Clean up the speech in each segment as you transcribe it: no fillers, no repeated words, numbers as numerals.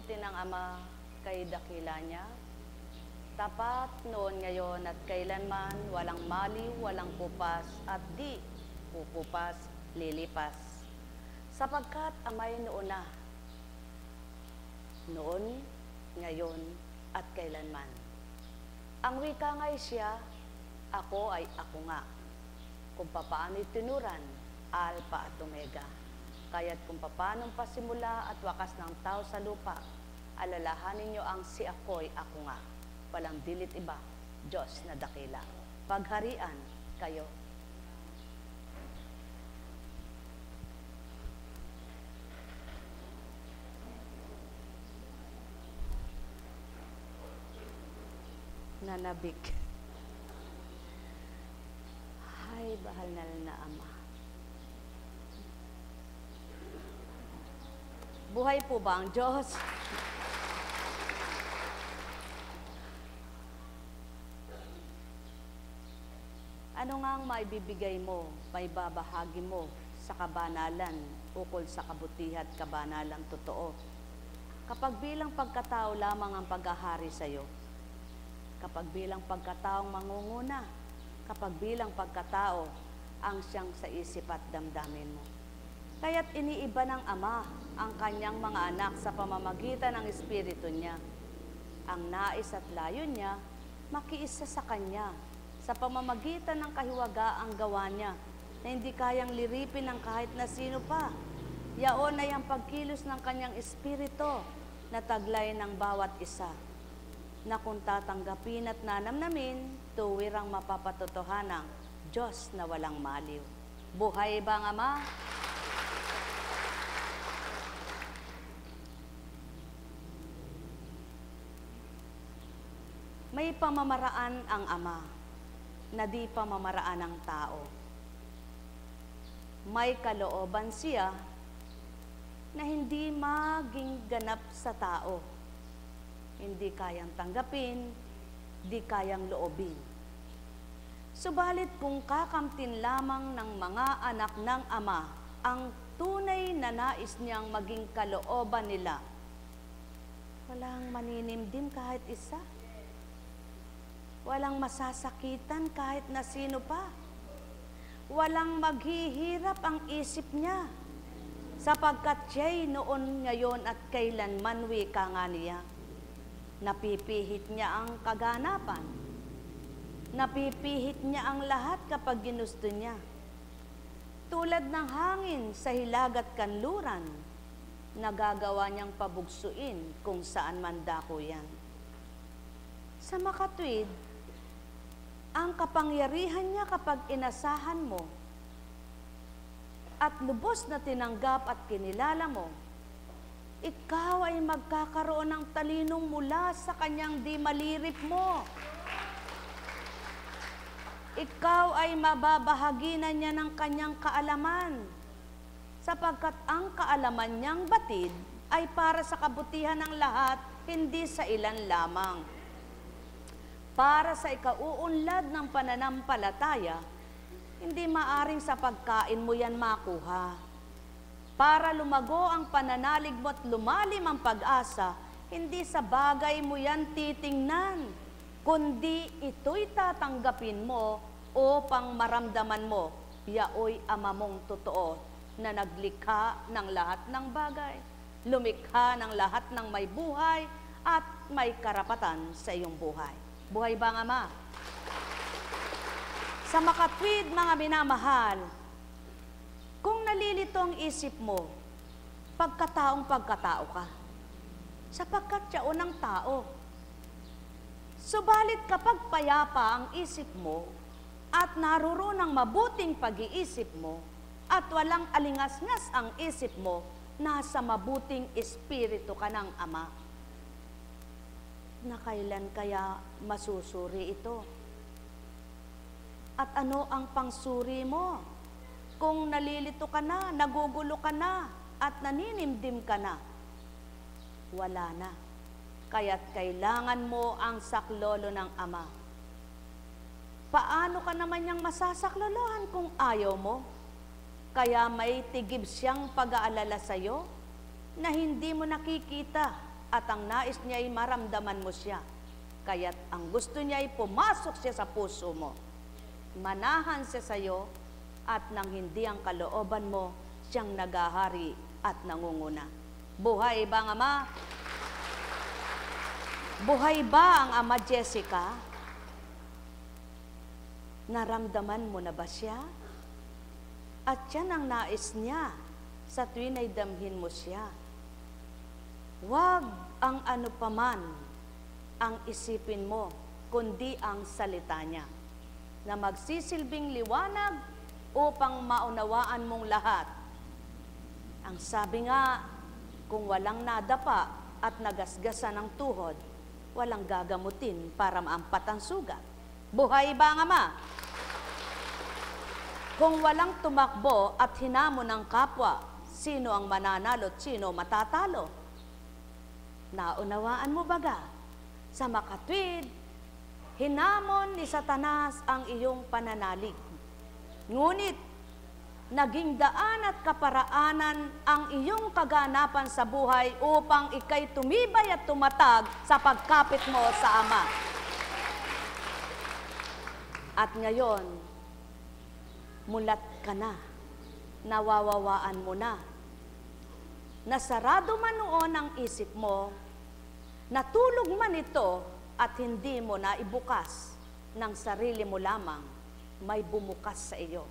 buti ng Ama kay dakila niya, tapat noon, ngayon at kailanman, walang maliw, walang kupas, at di kukupas, lilipas. Sapagkat Ama'y noon, ngayon, at kailanman. Ang wika nga'y siya, ako ay ako nga. Kung papaano'y tinuran, Alpha at Omega. Kaya't kung papanong pasimula at wakas ng tao sa lupa, alalahanin niyo ang si ako'y ako nga. Walang dilit iba, Diyos na dakila. Pagharian kayo. Nanabik. Hay, bahal na Ama. Buhay po ba ang Diyos? Ano nga ang maibibigay mo, may babahagi mo sa kabanalan ukol sa kabutihan at kabanalang totoo? Kapag bilang pagkatao lamang ang paghahari sa iyo, kapag bilang pagkataong mangunguna, kapag bilang pagkatao ang siyang sa isip at damdamin mo. Kaya't iniiba ng Ama ang kanyang mga anak sa pamamagitan ng Espiritu niya. Ang nais at layon niya, makiisa sa kanya sa pamamagitan ng kahiwagaang gawa niya na hindi kayang liripin ng kahit na sino pa. Yaon ay ang pagkilos ng kanyang Espiritu na taglay ng bawat isa, na kung tatanggapin at nanamnamin, tuwirang mapapatotohanang Diyos na walang maliw. Buhay ba ang Ama? May pamamaraan ang Ama na di pamamaraan ng tao. May kalooban siya na hindi maging ganap sa tao. Hindi kayang tanggapin, di kayang loobin. Subalit kung kakamtin lamang ng mga anak ng Ama ang tunay na nais niyang maging kalooban nila, walang maninimdim kahit isa. Walang masasakitan kahit na sino pa. Walang maghihirap ang isip niya, sapagkat siya'y noon, ngayon at kailanman wika nga niya. Napipihit niya ang kaganapan. Napipihit niya ang lahat kapag ginusto niya. Tulad ng hangin sa hilagat kanluran, nagagawa niyang pabugsuin kung saan man dako yan. Sa makatwid, ang kapangyarihan niya kapag inasahan mo at lubos na tinanggap at kinilala mo, ikaw ay magkakaroon ng talinong mula sa kanyang di malirip mo. Ikaw ay mababahaginan niya ng kanyang kaalaman, sapagkat ang kaalaman niyang batid ay para sa kabutihan ng lahat, hindi sa ilan lamang. Para sa ikauunlad ng pananampalataya, hindi maaring sa pagkain mo yan makuha. Para lumago ang pananalig mo at lumalim ang pag-asa, hindi sa bagay mo yan titingnan, kundi ito'y tatanggapin mo upang maramdaman mo, yaoy Ama mong totoo na naglikha ng lahat ng bagay, lumikha ng lahat ng may buhay at may karapatan sa iyong buhay. Buhay ba ang Ama? Sa makatwid, mga minamahal, kung nalilito ang isip mo, pagkatao ka, sapagkat siya unang tao. Subalit kapag payapa ang isip mo at narurunang mabuting pag-iisip mo at walang alingas-ngas ang isip mo, nasa mabuting espiritu ka ng Ama. Na kailan kaya masusuri ito? At ano ang pangsuri mo? Kung nalilito ka na, nagugulo ka na, at naninimdim ka na, wala na. Kaya't kailangan mo ang saklolo ng Ama. Paano ka naman niyang masasaklolohan kung ayaw mo? Kaya may tigib siyang pag-aalala sa iyo na hindi mo nakikita at ang nais niya ay maramdaman mo siya. Kaya't ang gusto niya ay pumasok siya sa puso mo. Manahan siya sa iyo at nang hindi ang kalooban mo, siyang nagahari at nangunguna. Buhay ba ang Ama? Buhay ba ang Ama Jessica? Naramdaman mo na ba siya? At yan ang nais niya sa tuwin ay damhin mo siya. Huwag ang ano paman ang isipin mo, kundi ang salita niya, na magsisilbing liwanag upang maunawaan mong lahat. Ang sabi nga, kung walang nadapa at nagasgasan ng tuhod, walang gagamutin para maampat ang sugat. Buhay ba ang Ama? Kung walang tumakbo at hinamon ng kapwa, sino ang mananalo at sino matatalo? Naunawaan mo baga? Sa makatwid, hinamon ni Satanas ang iyong pananalig. Ngunit, naging daan at kaparaanan ang iyong kaganapan sa buhay upang ikay tumibay at tumatag sa pagkapit mo sa Ama. At ngayon, mulat ka na, nawawawaan mo na. Nasarado man noon ang isip mo, natulog man ito at hindi mo na ibukas ng sarili mo lamang, may bumukas sa iyo.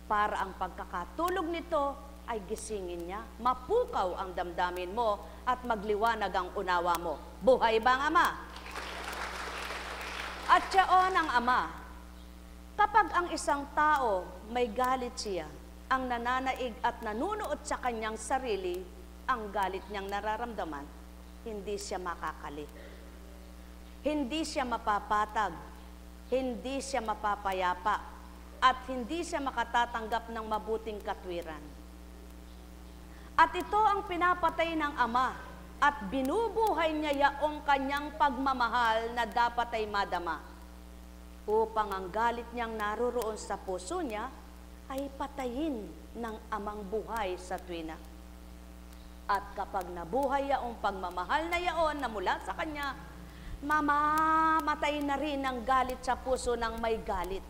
Para ang pagkakatulog nito ay gisingin niya, mapukaw ang damdamin mo at magliwanag ang unawa mo. Buhay ba ang Ama? At siyaon ang Ama, kapag ang isang tao may galit siya, ang nananaig at nanunuot sa kanyang sarili, ang galit niyang nararamdaman, hindi siya makakali. Hindi siya mapapatag, hindi siya mapapayapa, at hindi siya makatatanggap ng mabuting katwiran. At ito ang pinapatay ng Ama, at binubuhay niya yaong kanyang pagmamahal na dapat ay madama, upang ang galit niyang naroroon sa puso niya ay patayin ng Amang buhay sa tuwina. At kapag nabuhay yaong pagmamahal na yaon na mula sa kanya, mamamatay na rin ang galit sa puso ng may galit,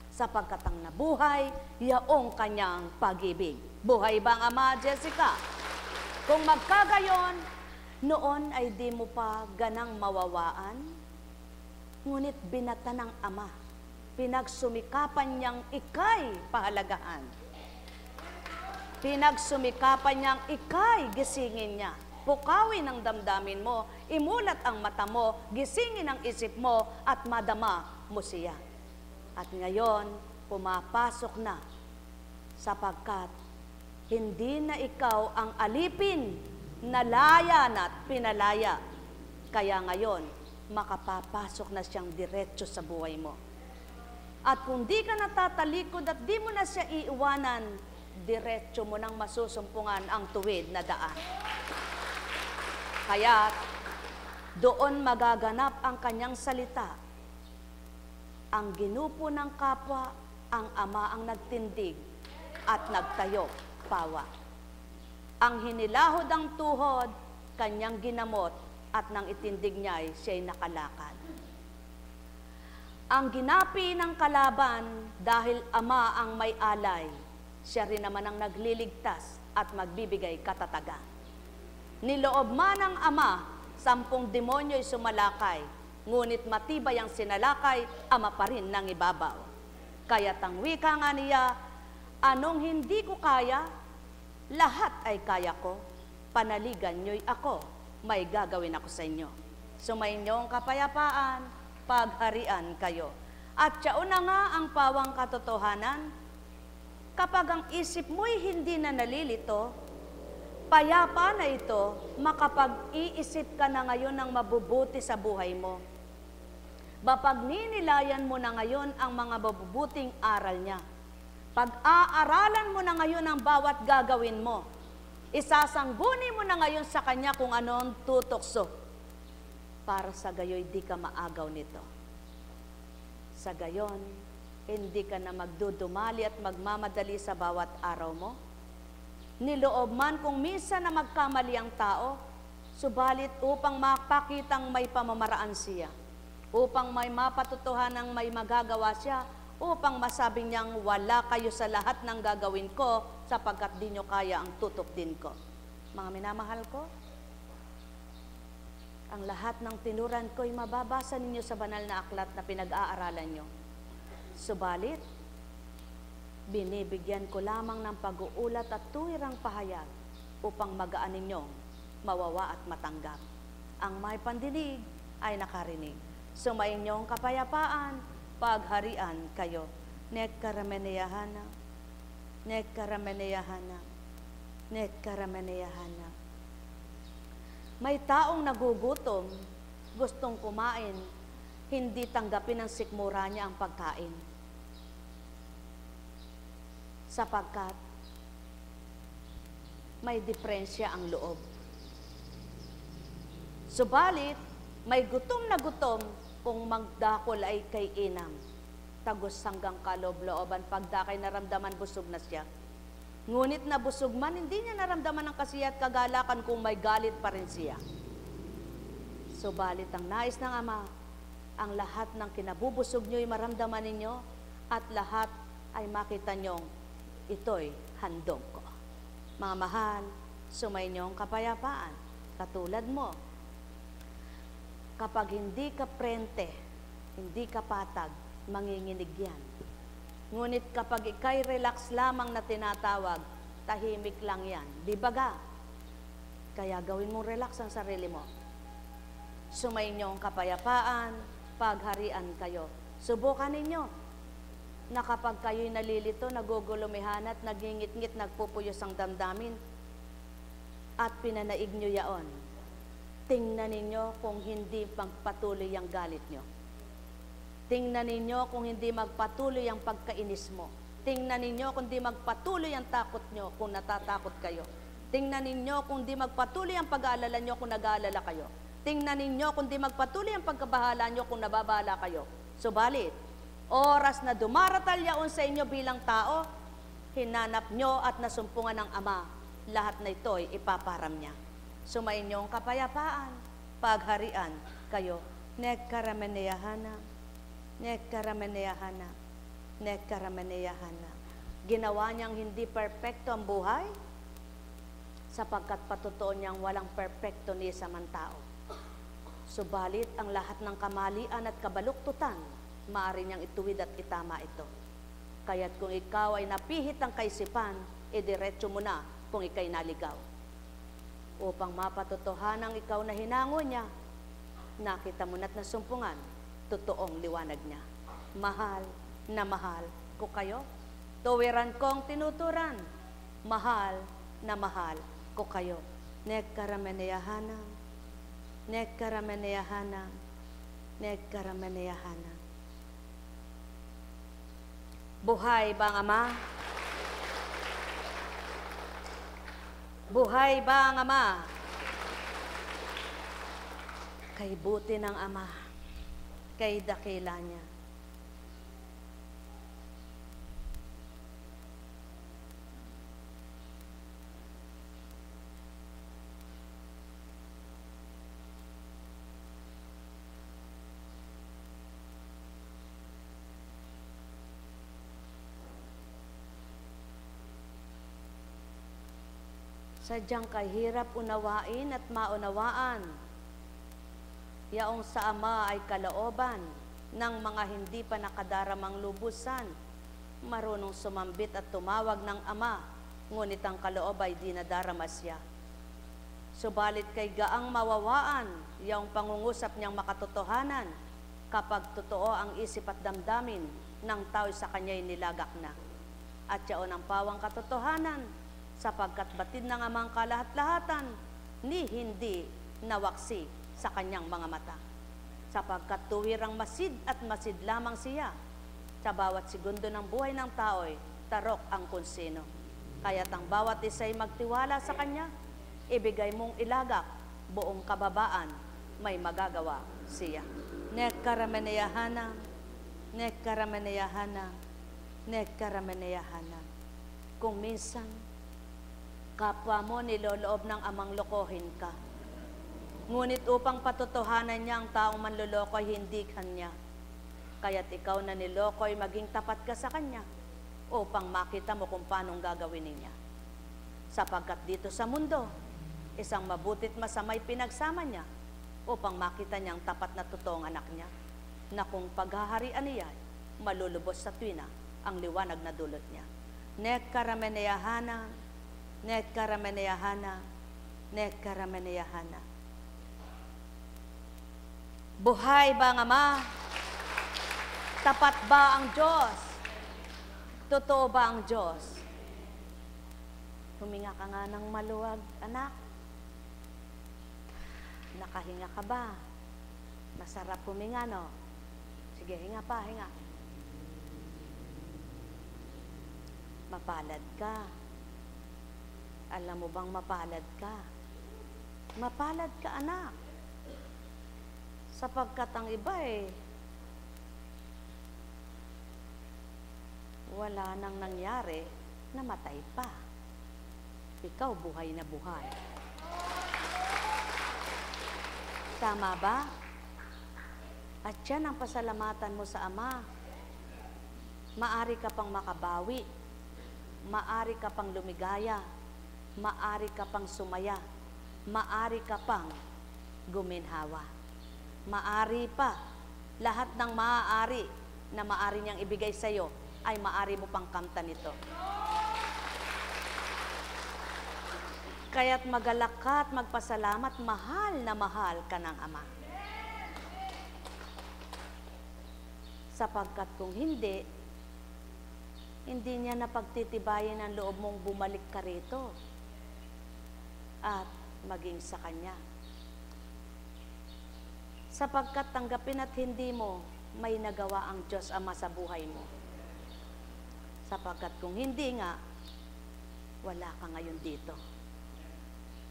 sapagkat ang nabuhay yaong kanyang pag-ibig. Buhay ba ang Ama, Jessica? Kung magkagayon, noon ay di mo pa ganang mawawaan, ngunit binata ng Ama, pinagsumikapan niyang ikay pahalagahan. Pinagsumikapan niyang ikay gisingin niya. Pukawin ang damdamin mo, imulat ang mata mo, gisingin ang isip mo, at madama mo siya. At ngayon, pumapasok na, sapagkat hindi na ikaw ang alipin, nalaya na at pinalaya. Kaya ngayon, makapapasok na siyang diretso sa buhay mo. At kung di ka natatalikod at di mo na siya iiwanan, diretso mo nang masusumpungan ang tuwid na daan. Kaya doon magaganap ang kanyang salita. Ang ginupo ng kapwa, ang Ama ang nagtindig at nagtayo pawa. Ang hinilahod ang tuhod, kanyang ginamot, at nang itindig niya siya'y nakalakad. Ang ginapi ng kalaban dahil Ama ang may alay, siya rin naman ang nagliligtas at magbibigay katatagan. Niloob man ng Ama, 10 demonyo'y sumalakay, ngunit matibay ang sinalakay, Ama pa rin ng ibabaw. Kaya't ang wika nga niya, anong hindi ko kaya, lahat ay kaya ko, panaligan niyo'y ako, may gagawin ako sa inyo. Sumayinyong kapayapaan, pagharian kayo. At siyaon na nga ang pawang katotohanan, kapag ang isip mo'y hindi na nalilito, payapa na ito, makapag-iisip ka na ngayon ng mabubuti sa buhay mo. Mapagninilayan mo na ngayon ang mga mabubuting aral niya. Pag-aaralan mo na ngayon ang bawat gagawin mo. Isasangguni mo na ngayon sa kanya kung anong tutokso, para sa gayoy di ka maagaw nito. Sa gayon, hindi ka na magdudumali at magmamadali sa bawat araw mo. Niloob man kung minsan na magkamali ang tao, Subalit upang mapakitang may pamamaraan siya, upang may mapatutuhanang may magagawa siya, upang masabing niyang wala kayo sa lahat ng gagawin ko sapagkat di nyo kaya ang tutok din ko. Mga minamahal ko, ang lahat ng tinuran ko'y mababasa ninyo sa banal na aklat na pinag-aaralan nyo. Subalit, binibigyan ko lamang ng pag-uulat at tuwirang pahayag upang magaan ninyong mawawa at matanggap. Ang may pandinig ay nakarinig. Sumainyong kapayapaan, pagharian kayo. Nekkarameneyahana, nekkarameneyahana, nekkarameneyahana. May taong nagugutom, gustong kumain, hindi tanggapin ng sikmura niya ang pagkain. Sapagkat may diferensya ang loob. Subalit, may gutom na gutom kung magdakol ay kay inam. Tagos hanggang kaloob-looban, pagdakay naramdaman busog na siya. Ngunit na busog man, hindi niya naramdaman ang kasiya at kagalakan kung may galit pa rin siya. Subalit ang nais ng Ama, ang lahat ng kinabubusog niyo'y maramdaman ninyo at lahat ay makita niyong ito'y handog ko. Mga mahal, sumainyong kapayapaan, katulad mo. Kapag hindi ka prente, hindi ka patag, manginginig yan. Ngunit kapag ikay relax lamang na tinatawag, tahimik lang yan. Di baga? Kaya gawin mong relax ang sarili mo. Sumainyong kapayapaan, pagharian kayo. Subukan ninyo na kapag kayo'y nalilito, nagugulumihan at nagingit-ngit, nagpupuyos ang damdamin at pinanaig nyo yaon, tingnan ninyo kung hindi magpatuloy ang galit nyo. Tingnan ninyo kung hindi magpatuloy ang pagkainis mo. Tingnan ninyo kung hindi magpatuloy ang takot nyo kung natatakot kayo. Tingnan ninyo kung hindi magpatuloy ang pag-aalala nyo kung nag-aalala kayo. Tingnan ninyo kung hindi magpatuloy ang pagkabahala nyo kung nababahala kayo. Subalit, oras na dumaratal yaon sa inyo bilang tao, hinanap nyo at nasumpungan ng Ama, lahat na ito'y ipaparam niya. Sumainyong kapayapaan, pagharian kayo. Nekkarameneyahana, nekkarameneyahana, nekkarameneyahana. Ginawa niyang hindi perpekto ang buhay, sapagkat patotoo niyang walang perpekto ni isa man tao. Subalit, ang lahat ng kamalian at kabaluktutan, maaari niyang ituwid at itama ito. Kaya't kung ikaw ay napihit ang kaisipan, idiretso mo na kung ikay naligaw. Upang mapatotohanang ikaw na hinango niya, nakita mo na't nasumpungan, totoong liwanag niya. Mahal na mahal ko kayo. Tuwiran kong tinuturan, mahal na mahal ko kayo. Nekkarameneyahana, nekkarameneyahana, nekkarameneyahana. Buhay ba ang Ama? Buhay ba ang Ama? Kay buti ng Ama, kay dakila niya. Sadyang kahirap unawain at maunawaan. Yaong sa Ama ay kalooban ng mga hindi pa nakadaramang lubusan, marunong sumambit at tumawag ng Ama, ngunit ang kaloob ay di nadarama siya. Subalit kay gaang mawawaan, yaong pangungusap niyang makatotohanan, kapag totoo ang isip at damdamin ng tao sa kanya'y nilagak na. At yaon ang pawang katotohanan, sapagkat batid ng Amang kalahat-lahatan, ni hindi nawaksi sa kanyang mga mata. Sapagkat tuwirang masid at masid lamang siya, sa bawat segundo ng buhay ng tao'y tarok ang konsino. Kaya't ang bawat isa'y magtiwala sa kanya, ibigay mong ilagak, buong kababaan, may magagawa siya. Nekkarameneyahana, nekkarameneyahana, nekkarameneyahana. Kung minsan, kapwa mo niloloob ng Amang lokohin ka, Ngunit upang patotohanan niya ang taong manloloko ay hindi kanya. Kaya't ikaw na niloko ay maging tapat ka sa kanya upang makita mo kung paanong gagawin niya. Sapagkat dito sa mundo, isang mabutit masamay pinagsama niya upang makita niyang tapat na totoong anak niya na kung paghaharian niya, malulubos sa tuwina ang liwanag na dulot niya. Nek karameneyahana, nek karameneyahana, nek karameneyahana. Buhay ba ang Ama? Tapat ba ang Diyos? Totoo ba ang Diyos? Huminga ka nga ng maluwag, anak. Nakahinga ka ba? Masarap huminga, no? Sige, hinga pa, hinga. Mapalad ka. Alam mo bang mapalad ka? Mapalad ka, anak. Sapagkat ang iba wala nang nangyari, namatay pa. Ikaw buhay na buhay. Tama ba? At yan ang pasalamatan mo sa Ama. Maari ka pang makabawi. Maari ka pang lumigaya. Maari ka pang sumaya. Maari ka pang guminhawa. Maari pa. Lahat ng maaari na maari niyang ibigay sa iyo ay maari mo pang kamtan ito. Kaya't magalak ka at magpasalamat, mahal na mahal ka ng Ama. Sapagkat kung hindi niya napagtitibayin ang loob mong bumalik ka rito at maging sa Kanya. Sapagkat tanggapin at hindi mo may nagawa ang Diyos Ama sa buhay mo. Sapagkat kung hindi nga, wala ka ngayon dito.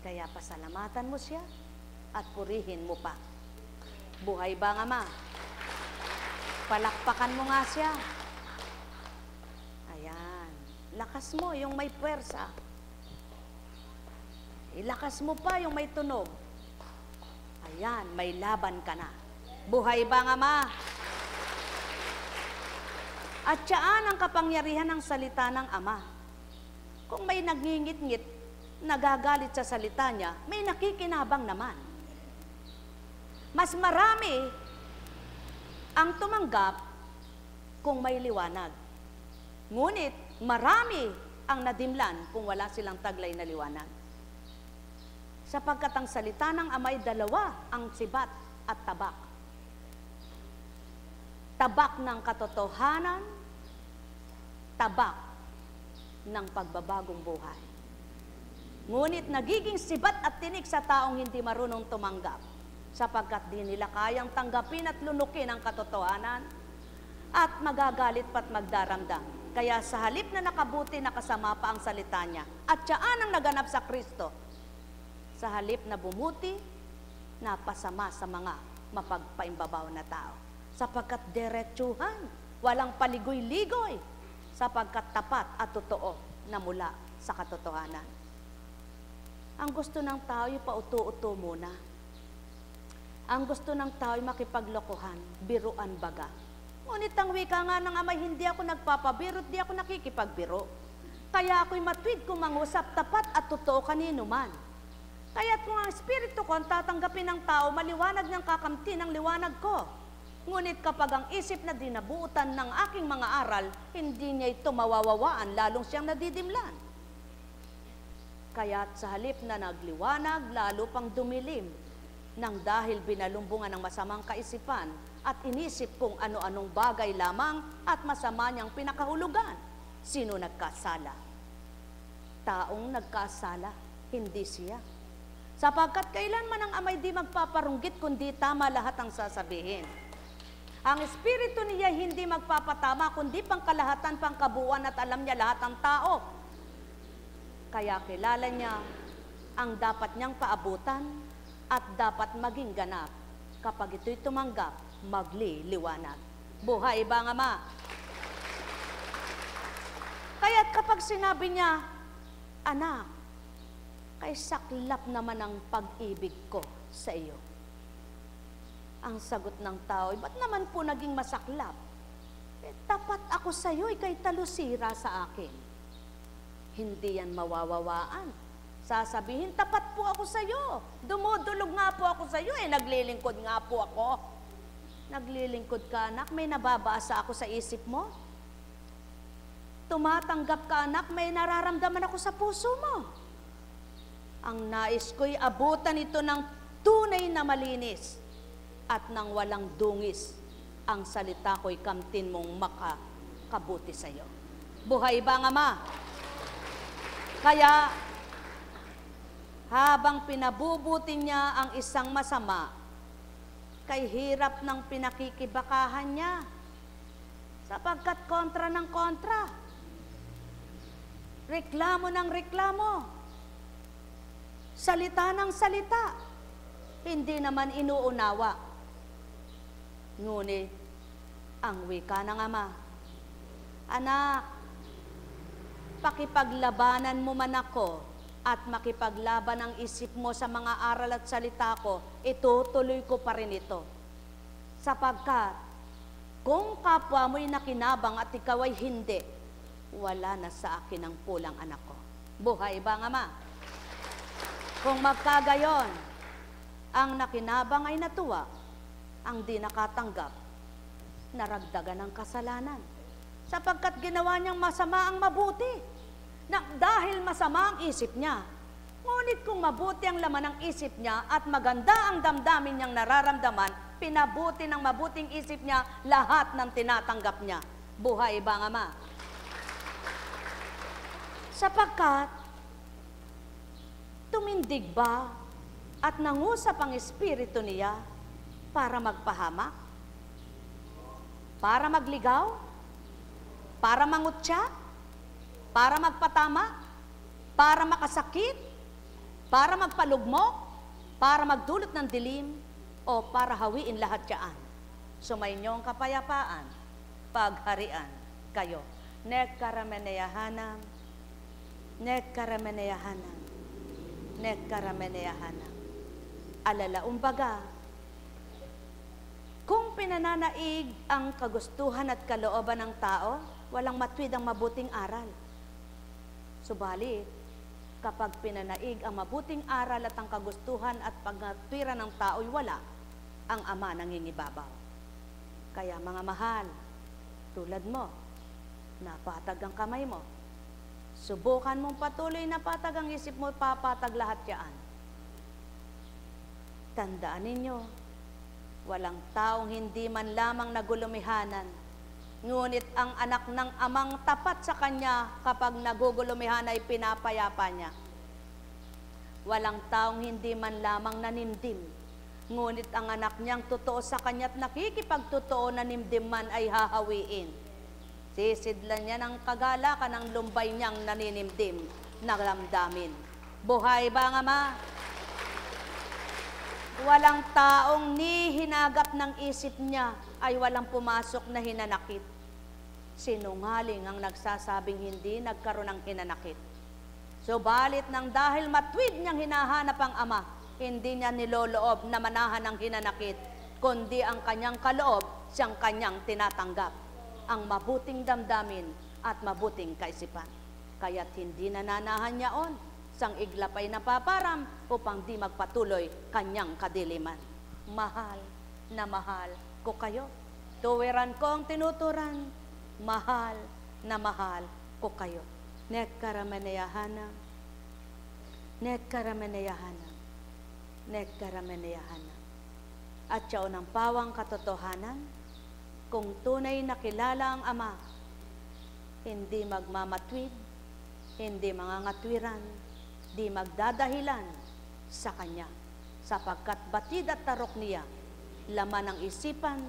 Kaya pasalamatan mo siya at purihin mo pa. Buhay ba ang Ama? Palakpakan mo nga siya. Ayan. Lakas mo yung may puwersa. Ilakas mo pa yung may tunog. Ayan, may laban ka na. Buhay ba ang Ama? At siyaan ang kapangyarihan ng salita ng Ama. Kung may nagngingit-ngit, nagagalit sa salita niya, may nakikinabang naman. Mas marami ang tumanggap kung may liwanag. Ngunit marami ang nadimlan kung wala silang taglay na liwanag. Sapagkat ang salita ng Ama ay dalawa, ang sibat at tabak. Tabak ng katotohanan, tabak ng pagbabagong buhay. Ngunit nagiging sibat at tinik sa taong hindi marunong tumanggap, sapagkat di nila kayang tanggapin at lunukin ang katotohanan at magagalit pa't magdaramdam. Kaya sa halip na nakabuti, nakasama pa ang salita niya at siyaan ang naganap sa Kristo. Sa halip na bumuti, napasama sa mga mapagpaimbabaw na tao. Sapagkat diretsuhan, walang paligoy-ligoy, sapagkat tapat at totoo na mula sa katotohanan. Ang gusto ng tao ay pauto-uto muna. Ang gusto ng tao ay makipaglokohan, biruan baga. Ngunit ang wika nga ng Ama, hindi ako nagpapabiro, di ako nakikipagbiro. Kaya ako'y matwid kung mangusap tapat at totoo kanino man. Kaya't kung ang Espiritu ko ang tatanggapin ng tao, maliwanag niyang kakamti ng liwanag ko. Ngunit kapag ang isip na dinabuutan ng aking mga aral, hindi niya ito mawawawaan, lalong siyang nadidimlan. Kaya't sa halip na nagliwanag, lalo pang dumilim, nang dahil binalumbungan ng masamang kaisipan at inisip kung ano-anong bagay lamang at masama niyang pinakahulugan. Sino nagkasala? Taong nagkasala, hindi siya. Sapagkat kailanman ang Ama'y di magpaparunggit kundi tama lahat ang sasabihin. Ang Espiritu niya hindi magpapatama kundi pangkalahatan, pangkabuuan at alam niya lahat ang tao. Kaya kilala niya ang dapat niyang paabutan at dapat maging ganap. Kapag ito'y tumanggap, magliliwanag. Buhay ba ang Ama? Kaya't kapag sinabi niya, anak, kay saklap naman ang pag-ibig ko sa iyo. Ang sagot ng tao, ba't naman po naging masaklap? Tapat ako sa iyo, ikay talusira sa akin. Hindi yan mawawawaan. Sasabihin, tapat po ako sa iyo. Dumudulog nga po ako sa iyo, naglilingkod nga po ako. Naglilingkod ka, anak, may nababasa ako sa isip mo. Tumatanggap ka, anak, may nararamdaman ako sa puso mo. Ang nais ko'y abutan ito ng tunay na malinis at nang walang dungis. Ang salita ko'y kamtin mong makakabuti sa iyo. Buhay ba ang Ama? Kaya, habang pinabubuti niya ang isang masama, kay hirap ng pinakikibakahan niya, sapagkat kontra ng kontra, reklamo ng reklamo, salita ng salita, hindi naman inuunawa. Ngunit, ang wika ng Ama, anak, pakipaglabanan mo man ako at makipaglaban ang isip mo sa mga aral at salita ko, itutuloy ko pa rin ito. Sapagkat, kung kapwa mo'y nakinabang at ikaw ay hindi, wala na sa akin ang pulang anak ko. Buhay ba ang Ama? Kung magkagayon, ang nakinabang ay natuwa, ang di nakatanggap, naragdagan ng kasalanan. Sapagkat ginawa niyang masama ang mabuti. Dahil masama ang isip niya. Ngunit kung mabuti ang laman ng isip niya at maganda ang damdamin niyang nararamdaman, pinabuti ng mabuting isip niya lahat ng tinatanggap niya. Buhay ba ang Ama? Sapagkat, tumindig ba at nangusap ang Espiritu niya para magpahamak? Para magligaw? Para mangutya? Para magpatama? Para makasakit? Para magpalugmok? Para magdulot ng dilim? O para hawiin lahat yan? Sumainyo ang kapayapaan, pagharian kayo. Nekkarameneyahanam, nekkarameneyahanam, nekkarameneyahanam. Alalaumbaga, kung pinananaig ang kagustuhan at kalooban ng tao, walang matwid ang mabuting aral. Subalit, kapag pinanaig ang mabuting aral at ang kagustuhan at pagtwira ng tao'y wala, ang Ama nangingibabaw. Kaya mga mahal, tulad mo, napatag ang kamay mo. Subukan mong patuloy na patag ang isip mo, papatag lahat yan. Tandaan ninyo, walang taong hindi man lamang nagulumihanan. Ngunit ang anak ng Amang tapat sa kanya kapag nagugulumihan ay pinapayapa niya. Walang taong hindi man lamang nanimdim. Ngunit ang anak niyang totoo sa kanya't nakikipagtotoo na nimdim man ay hahawiin. Sisidlan niya ng kagalakan ng lumbay niyang naninimdim na damdamin. Buhay ba ang Ama? Walang taong ni hinagap ng isip niya ay walang pumasok na hinanakit. Sinungaling ang nagsasabing hindi nagkaroon ng hinanakit. Subalit nang dahil matwid niyang hinahanap ang Ama, hindi niya niloloob na manahan ng hinanakit, kundi ang kanyang kaloob siyang kanyang tinatanggap, ang mabuting damdamin at mabuting kaisipan. Kaya't hindi nananahan niyaon, sang iglapay na paparam upang di magpatuloy kanyang kadiliman. Mahal na mahal ko kayo. Tuwiran ko ang tinuturan. Mahal na mahal ko kayo. Nekkarameneyahanam, nekkarameneyahanam, nekkarameneyahanam. At siya ng pawang katotohanan, kung tunay na kilala ang Ama, hindi magmamatwid, hindi mangangatwiran, di magdadahilan sa Kanya, sapagkat batid at tarok niya, laman ng isipan,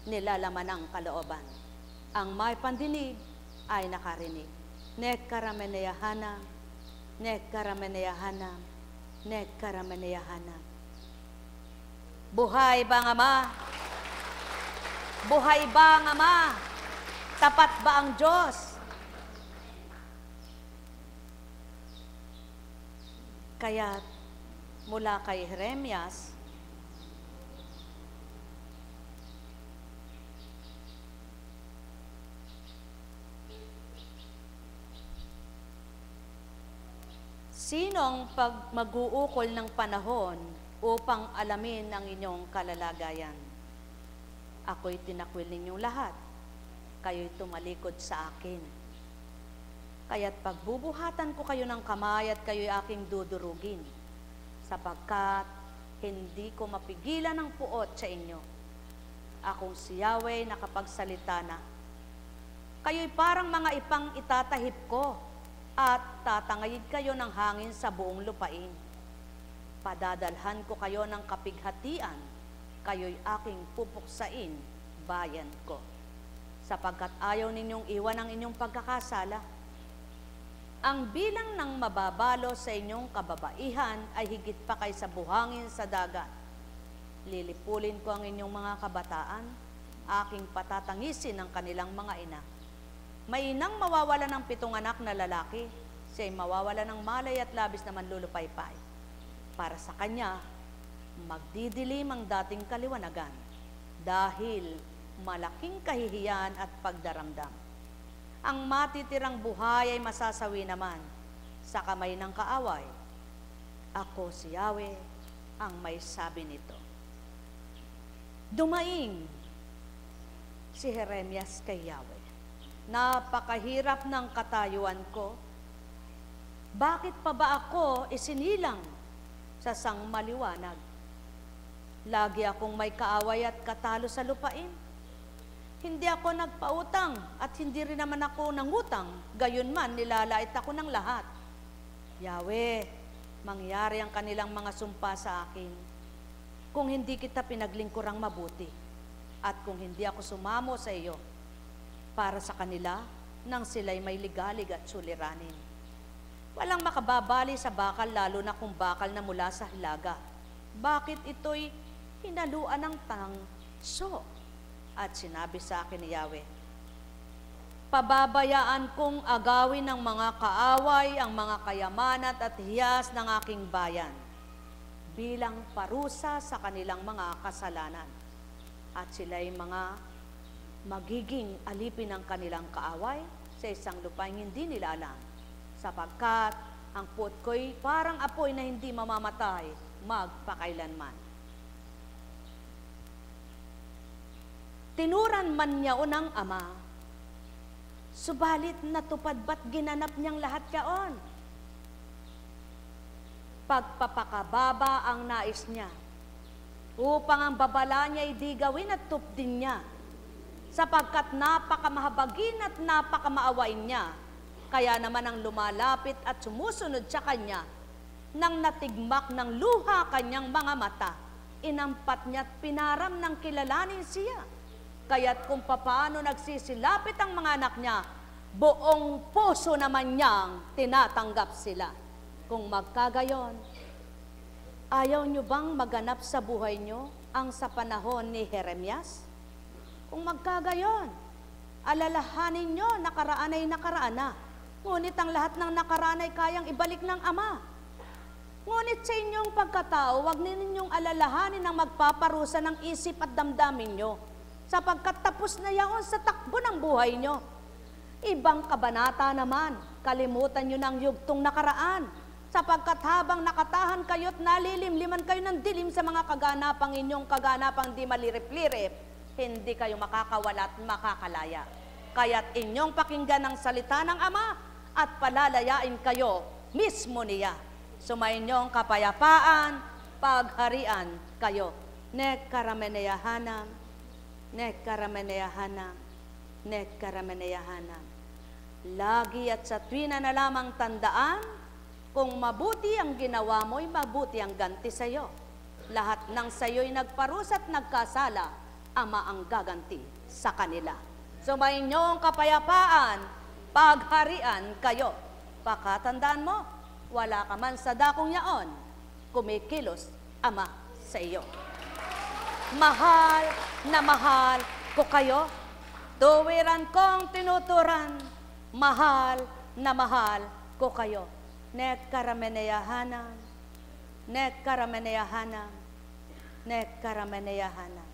nilalaman ng kalooban. Ang may pandinig ay nakarinig. Nekkarameneyahanam, nekkarameneyahanam, nekkarameneyahanam. Buhay ba ang Ama? Buhay ba ang Ama? Tapat ba ang Diyos? Kaya mula kay Jeremias, Sinong mag-uukol ng panahon upang alamin ang inyong kalalagayan? Ako'y tinakwil ninyong lahat, kayo'y tumalikod sa akin. Kaya't pagbubuhatan ko kayo ng kamay at kayo'y aking dudurugin, sapagkat hindi ko mapigilan ang puot sa inyo. Akong si Yahweh nakapagsalita na. Kayo'y parang mga ipang itatahip ko at tatangayid kayo ng hangin sa buong lupain. Padadalhan ko kayo ng kapighatian, kayo'y aking pupuksain, bayan ko. Sapagkat ayaw ninyong iwan ang inyong pagkakasala. Ang bilang ng mababalo sa inyong kababaihan ay higit pa kaysa buhangin sa dagat. Lilipulin ko ang inyong mga kabataan, aking patatangisin ang kanilang mga ina. May inang mawawala ng 7 anak na lalaki, siya'y mawawala ng malay at labis na manlulupaypay. Para sa kanya, magdidilim ang dating kaliwanagan, dahil malaking kahihiyan at pagdaramdam. Ang matitirang buhay ay masasawi naman sa kamay ng kaaway. Ako si Yahweh ang may sabi nito. Dumaing si Jeremias kay Yahweh. Napakahirap ng katayuan ko. Bakit pa ba ako isinilang sa sangmaliwanag? Lagi akong may kaaway at katalo sa lupain. Hindi ako nagpautang at hindi rin naman ako nangutang, gayon man nilalait ako ng lahat. Yahweh, mangyari ang kanilang mga sumpa sa akin kung hindi kita pinaglingkurang mabuti at kung hindi ako sumamo sa iyo para sa kanila nang sila'y may ligalig at suliranin. Walang makababali sa bakal, lalo na kung bakal na mula sa hilaga. Bakit ito'y hinaluan ng tangso? At sinabi sa akin ni Yahweh, pababayaan kong agawin ng mga kaaway ang mga kayamanat at hiyas ng aking bayan bilang parusa sa kanilang mga kasalanan. At sila'y mga magiging alipin ng kanilang kaaway sa isang lupaing hindi nila alam, sapagkat ang puot ko'y parang apoy na hindi mamamatay magpakailanman. Tinuran man niya unang ama, subalit natupad ba't ginanap niyang lahat yaon? Pagpapakababa ang nais niya, upang ang babala niya di gawin at tupdin niya, sapagkat napakamahabagin at napakamaawain niya, kaya naman ang lumalapit at sumusunod sa kanya, nang natigmak ng luha kanyang mga mata, inampat niya at pinaram ng kilalanin siya. Kaya't kung papaano nagsisilapit ang mga anak niya, buong puso naman niyang tinatanggap sila. Kung magkagayon, ayaw niyo bang maganap sa buhay niyo ang sa panahon ni Jeremias? Kung magkagayon, alalahanin niyo, nakaraan ay nakaraan na. Ngunit ang lahat ng nakaraan ay kayang ibalik ng Ama. Ngunit sa inyong pagkatao, huwag ninyong alalahanin ang magpaparusa ng isip at damdamin niyo, sapagkat tapos na yaon sa takbo ng buhay nyo. Ibang kabanata naman, kalimutan nyo ng yugtong nakaraan, sapagkat habang nakatahan kayo't nalilimliman kayo ng dilim sa mga kaganapang inyong kaganapang di malirip-lirip, hindi kayo makakawala at makakalaya. Kaya't inyong pakinggan ang salita ng Ama at palalayain kayo mismo niya. Sumainyong kapayapaan, pagharian kayo. Nekarameneyahanam, Nekarameneyahanam, Nekarameneyahanam. Lagi at sa tuwina na lamang tandaan, kung mabuti ang ginawa mo'y mabuti ang ganti sa iyo. Lahat ng sa iyo'y nagparusa at nagkasala, Ama ang gaganti sa kanila. Sumainyong kapayapaan, pagharian kayo. Pakatandaan mo, wala ka man sa dakong yaon, kumikilos Ama sa iyo. Mahal na mahal ko kayo, tuwiran kong tinuturan, mahal na mahal ko kayo. Nekarameneyahanam, Nekarameneyahanam, Nekarameneyahanam.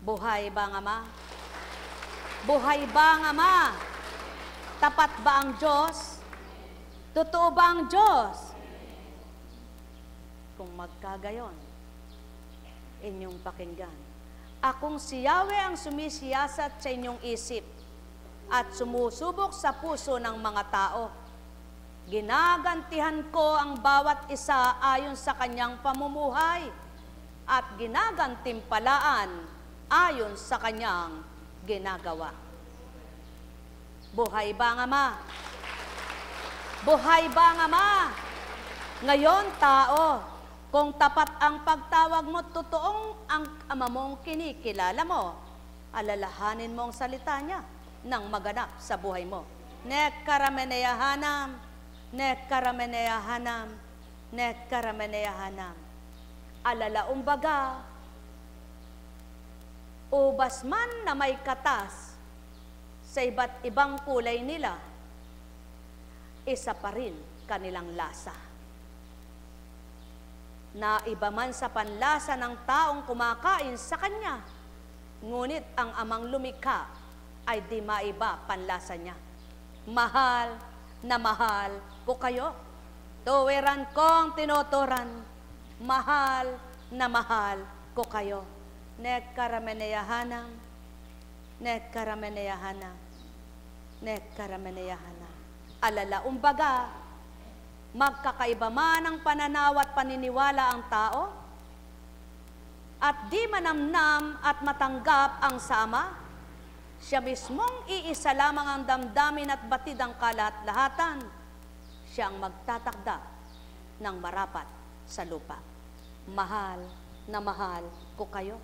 Buhay ba ang Ama? Buhay ba ang Ama? Tapat ba ang Diyos? Totoo ba ang Diyos? Kung magkagayon, inyong pakinggan. Akong si Yahweh ang sumisiyasat sa inyong isip at sumusubok sa puso ng mga tao. Ginagantihan ko ang bawat isa ayon sa kanyang pamumuhay at ginagantimpalaan ayon sa kanyang ginagawa. Buhay ba ang Ama? Buhay ba ang Ama? Ngayon, tao, kung tapat ang pagtawag mo, totoong ang Ama mong kinikilala mo, alalahanin mo ang salita niya nang maganap sa buhay mo. Nekkarameneyahanam, nekkarameneyahanam, nekkarameneyahanam. Alalaumbaga, ubas man na may katas sa iba't ibang kulay nila, isa pa rin kanilang lasa. Na iba man sa panlasa ng taong kumakain sa kanya, ngunit ang Amang lumikha ay di maiba panlasa niya. Mahal na mahal ko kayo. Tuwiran kong tinuturan, mahal na mahal ko kayo. Nekkarameneyahanam, nekkarameneyahanam, nekkarameneyahanam. Alalaumbaga, magkakaiba man ang pananaw at paniniwala ang tao, at di manamnam at matanggap ang sama, siya mismong iisa lamang ang damdamin at batid ang kalahat-lahatan. Siya ang magtatakda ng marapat sa lupa. Mahal na mahal ko kayo.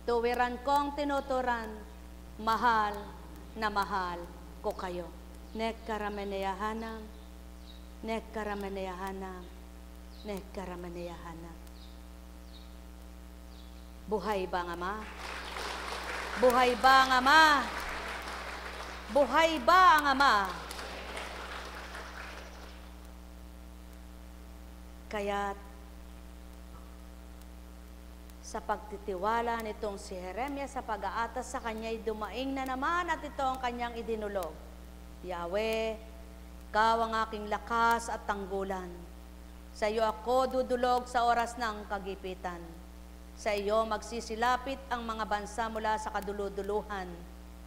Tuwiran kong tinuturan, mahal na mahal ko kayo. Nekkarameneyahanam, nekkarameneyahanam, nekkarameneyahanam. Buhay ba ang Ama? Buhay ba ang Ama? Buhay ba ang Ama? Kaya't sa pagtitiwala nitong si Jeremias sa pag-aatas sa kanya'y dumaing na naman at ito ang kanyang idinulog. Yahweh, Ikaw ang aking lakas at tanggulan. Sa iyo ako dudulog sa oras ng kagipitan. Sa iyo magsisilapit ang mga bansa mula sa kaduluduluhan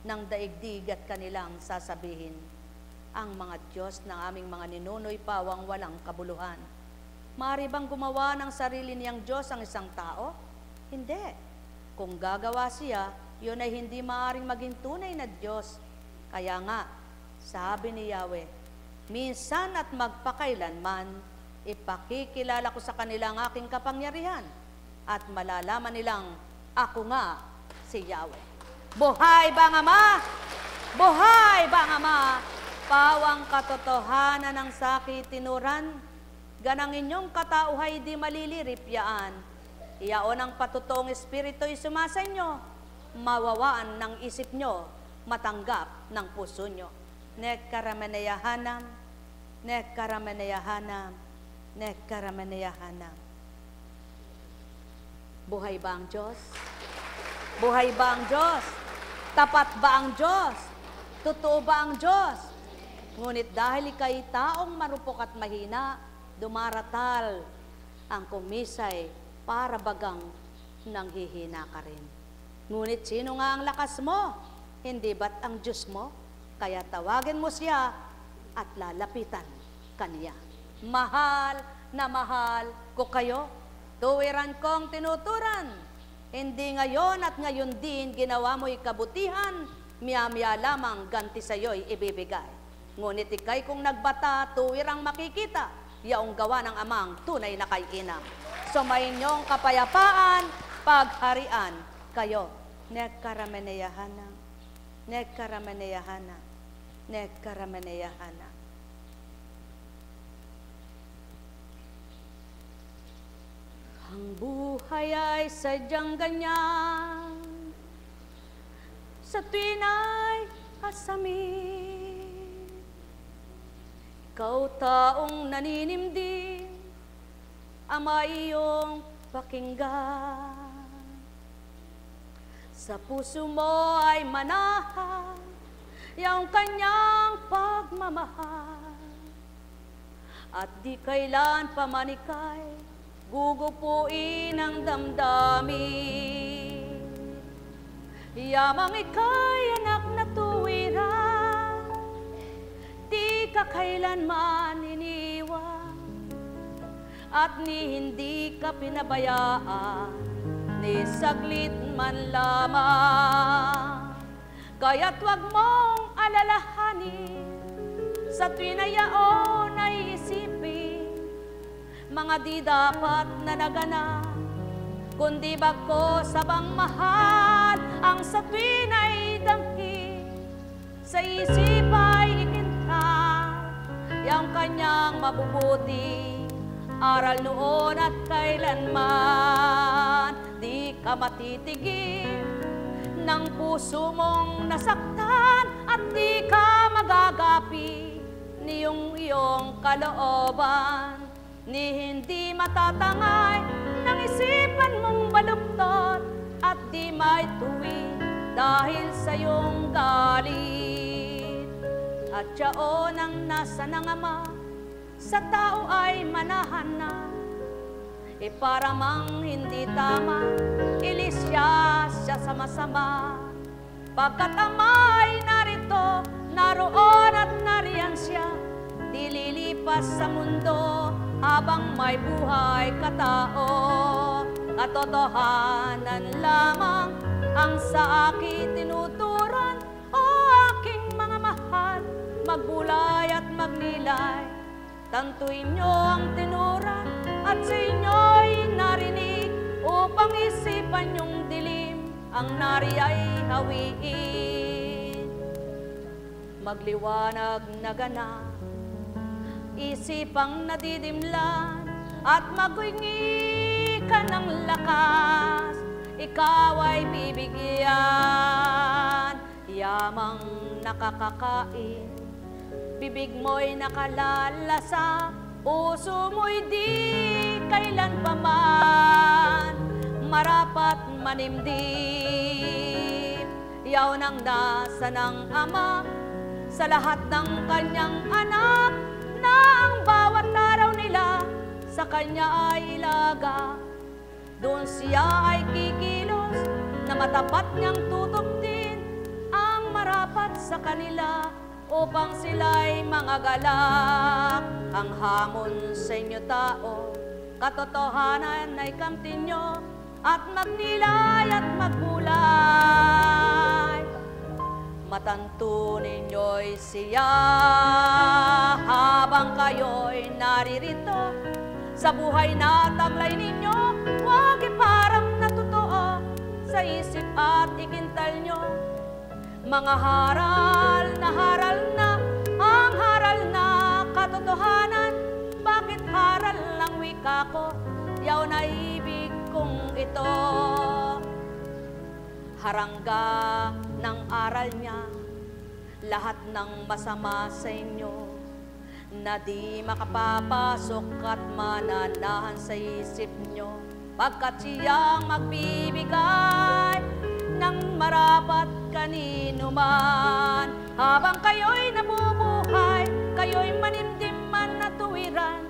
ng daigdig at kanilang sasabihin, ang mga Diyos ng aming mga ninuno'y pawang walang kabuluhan. Maaari bang gumawa ng sarili niyang Diyos ang isang tao? Hindi. Kung gagawa siya, yun ay hindi maaaring maging tunay na Diyos. Kaya nga, sabi ni Yahweh, minsan at magpakailanman, ipakikilala ko sa kanila ang aking kapangyarihan at malalaman nilang ako nga si Yahweh. Buhay ba ang Ama? Buhay ba ang Ama? Pawang katotohanan ng sakit tinuran, ganang inyong katauhay di maliliripyaan. Iyaon ang patutoong espiritu'y sumasa inyo, mawawaan ng isip nyo, matanggap ng puso nyo. Nekkarameneyahanam, nekkarameneyahanam, nekkarameneyahanam. Buhay ba ang Diyos? Buhay ba ang Diyos? Tapat ba ang Diyos? Totoo ba ang Diyos? Ngunit dahil ika'y taong marupok at mahina, dumaratal ang kumisay para bagang nanghihina ka rin. Ngunit sino nga ang lakas mo? Hindi ba't ang Diyos mo? Kaya tawagin mo siya at lalapitan kaniya. Mahal na mahal ko kayo. Tuwiran kong tinuturan. Hindi ngayon at ngayon din ginawa mo'y kabutihan, miya-miya lamang ganti sa'yo'y ibibigay. Ngunit ikay kung nagbata, tuwirang makikita, yaong gawa ng Amang tunay na kay Inam. Sumayinyong kapayapaan, pagharian kayo. Nekkarameneyahanam, nekkarameneyahanam, nekkarameneyahanam. Ang buhay ay sadyang ganyan, sa tuwin ay asamin. Ikaw taong naninimdim, Ama iyong pakinggan. Sa puso mo ay manahan, yung kanyang pagmamahal. at di kailan pamanikay gugupuin ang damdamin. Yamang ika'y anak na tuwiran, di ka kailanman iniwan, at ni hindi ka pinabayaan ni saglit man lamang. Kaya't wag mong alalahanin sa tuwin na yaon ay isipin mga di dapat na naganap, kundi bagko sabang mahal ang sa tuwin ay dangkit, sa isip ay ikintal yung kanyang mabubuti aral noon at kailanman. Di ka matitigil ng puso mong nasaktan at di ka magagapi niyong iyong kalooban, ni hindi matatangay ng isipan mong baluktot at di may tuwi dahil sa iyong galit. At yaon ang nasa ng Ama sa tao ay manahan na, para mang hindi tama, ilis siya sa masama. Pagkat Ama'y narito, naroon at nariyan siya, di lilipas sa mundo habang may buhay katao. Katotohanan lamang ang sa akin tinuturan, o aking mga mahal, magbulay at magnilay. Tantuin niyo ang tinuran at sa inyo'y narinig, upang isipan yung dilim ang nari ay hawiin. Magliwanag na ganap, isipang nadidimlan, at magwingi ka ng lakas, ikaw ay bibigyan. Yamang nakakakain, bibig mo'y nakalalasa, puso mo'y di kailan pa man marapat manimdim. Yaw nang nasa ng Ama sa lahat ng kanyang anak, na ang bawat araw nila sa kanya ay ilaga. Doon siya ay kikilos na matapat niyang tutuptin ang marapat sa kanila, upang sila'y mga galak. Ang hamon sa inyo tao, katotohanan ay kamtin nyo, at magnilay at magbulay. Matanto ninyo'y siya habang kayo'y naririto sa buhay na taglay ninyo. Huwag iparang na totoo sa isip at ikintal nyo. Mga haral na ang haral na katotohanan. Bakit haral lang wika ko, yaw na ibig kong ito. Harangga ng aral niya lahat ng masama sa inyo, na di makapapasok at mananahan sa isip nyo, pagkat siyang magbibigay ng marapat kanino man. Habang kayo'y nabubuhay, kayo'y manimdim man na tuwiran,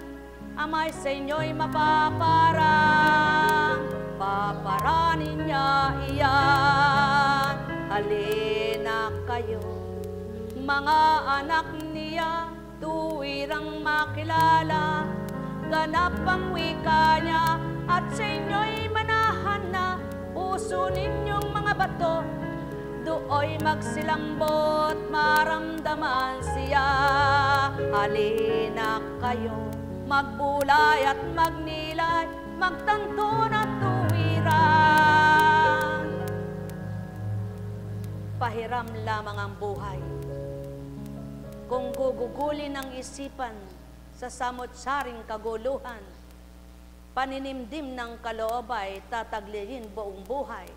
Ama'y sa inyo'y mapaparang, paparanin niya iyan. Halina kayo, mga anak niya, tuwirang makilala, ganap ang wika niya, at sa inyo'y manahan na puso ninyong mga bato. Dooy magsilambot, maramdaman siya. Halina kayo, magbulay at magnilay, magtanto na tuwiran. Pahiram lamang ang buhay kung gugugulin ang isipan sa samot-saring kaguluhan. Paninimdim ng kaloobay, tataglihin buong buhay.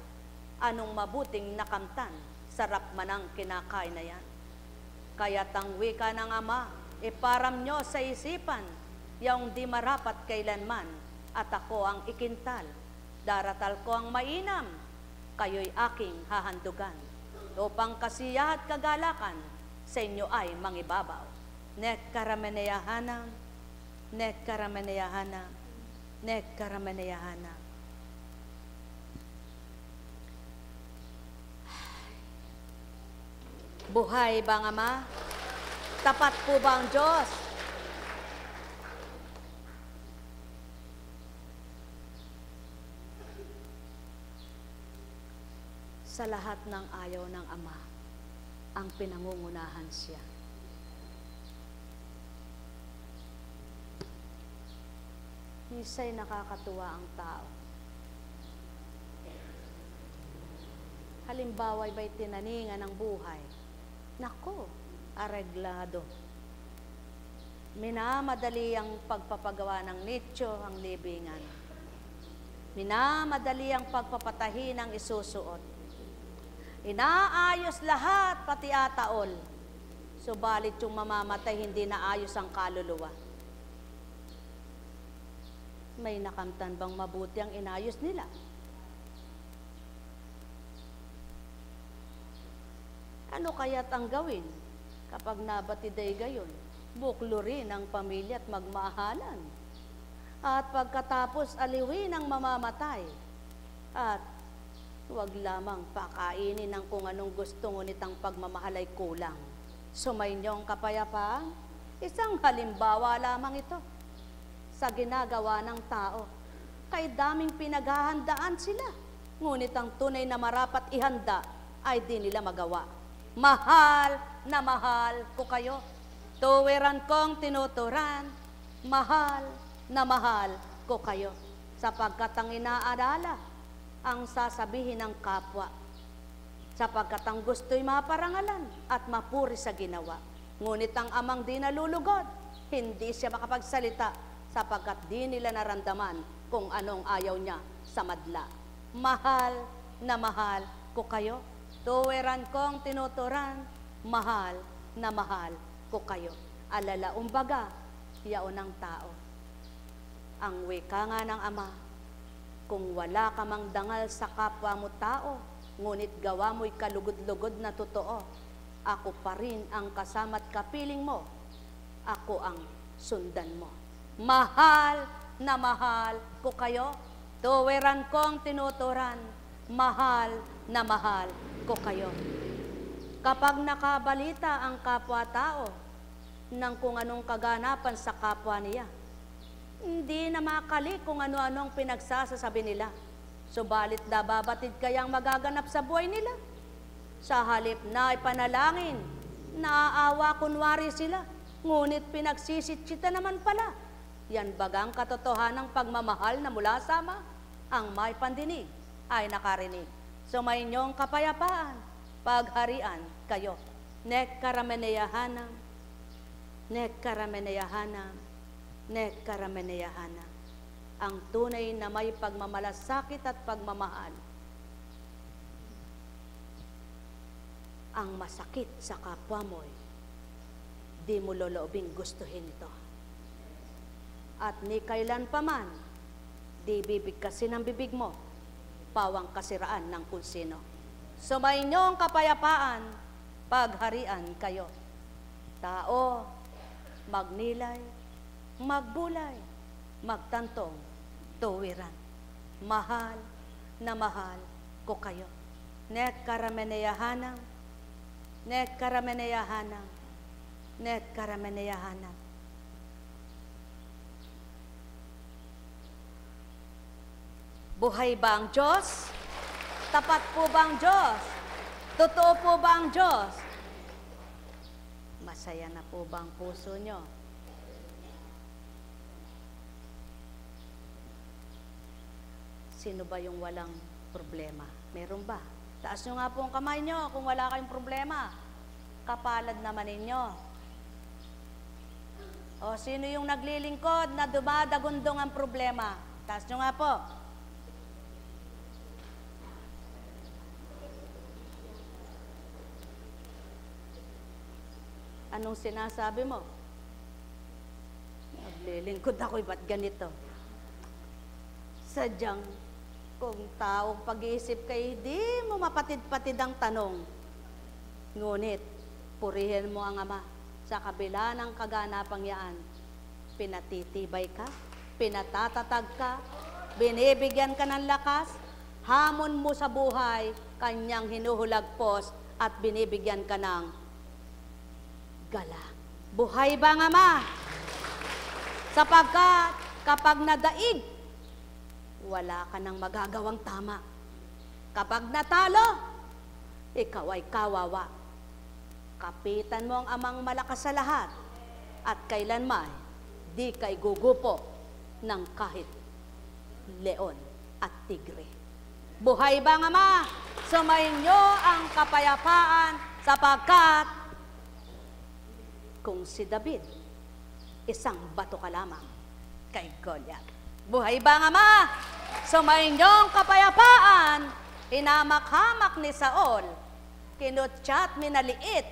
Anong mabuting nakamtan, sarap man ang kinakain na yan. Kaya't ang wika ng Ama, iparam nyo sa isipan, yung di marapat kailanman, at ako ang ikintal. Daratal ko ang mainam, kayo'y aking hahandugan. Upang kasiya at kagalakan, sa inyo ay mangibabaw. Net karameneyahanam, Nekkarameneyahana, nekkarameneyahana. Buhay ba ang Ama? Tapat po ba ang Diyos? Sa lahat ng ayaw ng Ama, ang pinangungunahan siya. Isa'y nakakatuwa ang tao. Halimbawa, ba'y tinaningan ng buhay? Nako, areglado. Minamadali ang pagpapagawa ng nicho, ang libingan. Minamadali ang pagpapatahi ng isusuot. Inaayos lahat, pati ataol. Subalit yung mamamatay, hindi naayos ang kaluluwa. May nakamtan bang mabuti ang inayos nila? Ano kaya't ang gawin kapag nabatiday gayon? Buklurin ang pamilya at magmahalan. At pagkatapos aliwin ang mamamatay. At huwag lamang pakainin ng kung anong gusto, ngunit ang pagmamahal ay kulang. Sumainyo ang kapayapaan, isang halimbawa lamang ito sa ginagawa ng tao. Kay daming pinaghahandaan sila, ngunit ang tunay na marapat ihanda ay di nila magawa. Mahal na mahal ko kayo, tuwiran kong tinuturan, mahal na mahal ko kayo, sapagkat ang inaalala ang sasabihin ng kapwa, sapagkat ang gusto'y maparangalan at mapuri sa ginawa. Ngunit ang amang di nalulugod, hindi siya makapagsalita, sapagkat di nila naramdaman kung anong ayaw niya sa madla. Mahal na mahal ko kayo, tuwiran kong tinuturan, mahal na mahal ko kayo. Alala, umbaga, yaon ng tao. Ang wika nga ng Ama, kung wala ka mang dangal sa kapwa mo tao, ngunit gawa mo'y kalugod-lugod na totoo, ako pa rin ang kasama't kapiling mo, ako ang sundan mo. Mahal na mahal ko kayo, tuwiran kong tinuturan, mahal na mahal ko kayo. Kapag nakabalita ang kapwa-tao ng kung anong kaganapan sa kapwa niya, hindi na makali kung ano-anong pinagsasasabi nila. Subalit nababatid kayang magaganap sa buhay nila. Sa halip na ipanalangin, naaawa kunwari sila, ngunit pinagsisitsita naman pala. Yan bagang katotohanang pagmamahal na mula sa Ama, ang may pandinig ay nakarinig. Sumainyong kapayapaan, pagharian kayo. Nekkarameneyahana, nekkarameneyahana, nekkarameneyahana. Ang tunay na may pagmamalasakit at pagmamahal. Ang masakit sa kapwa mo'y di mo loloobing gustuhin ito. At ni kailan paman, di bibigkasin ang bibig mo, pawang kasiraan ng kung sino. Sumainyong kapayapaan, pagharian kayo. Tao, magnilay, magbulay, magtantong, tuwiran. Mahal na mahal ko kayo. Nekkarameneyahana, nekkarameneyahana, nekkarameneyahana. Buhay ba ang Diyos? Tapat po ba ang Diyos? Totoo po ba ang Diyos? Masaya na po ba ang puso nyo? Sino ba yung walang problema? Meron ba? Taas nyo nga po ang kamay nyo kung wala kayong problema. Kapalad naman ninyo. O sino yung naglilingkod na dumadagundong ang problema? Taas nyo nga po. Anong sinasabi mo? Naglilingkod ako'y ba't ganito? Sadyang, kung taong pag-iisip kayo, di mo mapatid-patid ang tanong. Ngunit, purihin mo ang Ama sa kabila ng kaganapang yaan. pinatitibay ka, pinatatatag ka, binibigyan ka ng lakas, hamon mo sa buhay, kanyang hinuhulagpos at binibigyan ka ng gala. Buhay ba nga ma? Sapagkat kapag nadaig, wala ka nang magagawang tama. Kapag natalo, ikaw ay kawawa. Kapitan mo ang amang malakas sa lahat at kailanman di ka igugupo ng kahit leon at tigre. Buhay ba nga ma? Sumainyo ang kapayapaan sapagkat kung si David, isang bato ka lamang kay Goliath. Buhay ba nga ma? Sumainyo ang kapayapaan, inamak-hamak ni Saul, kinutsyat minaliit.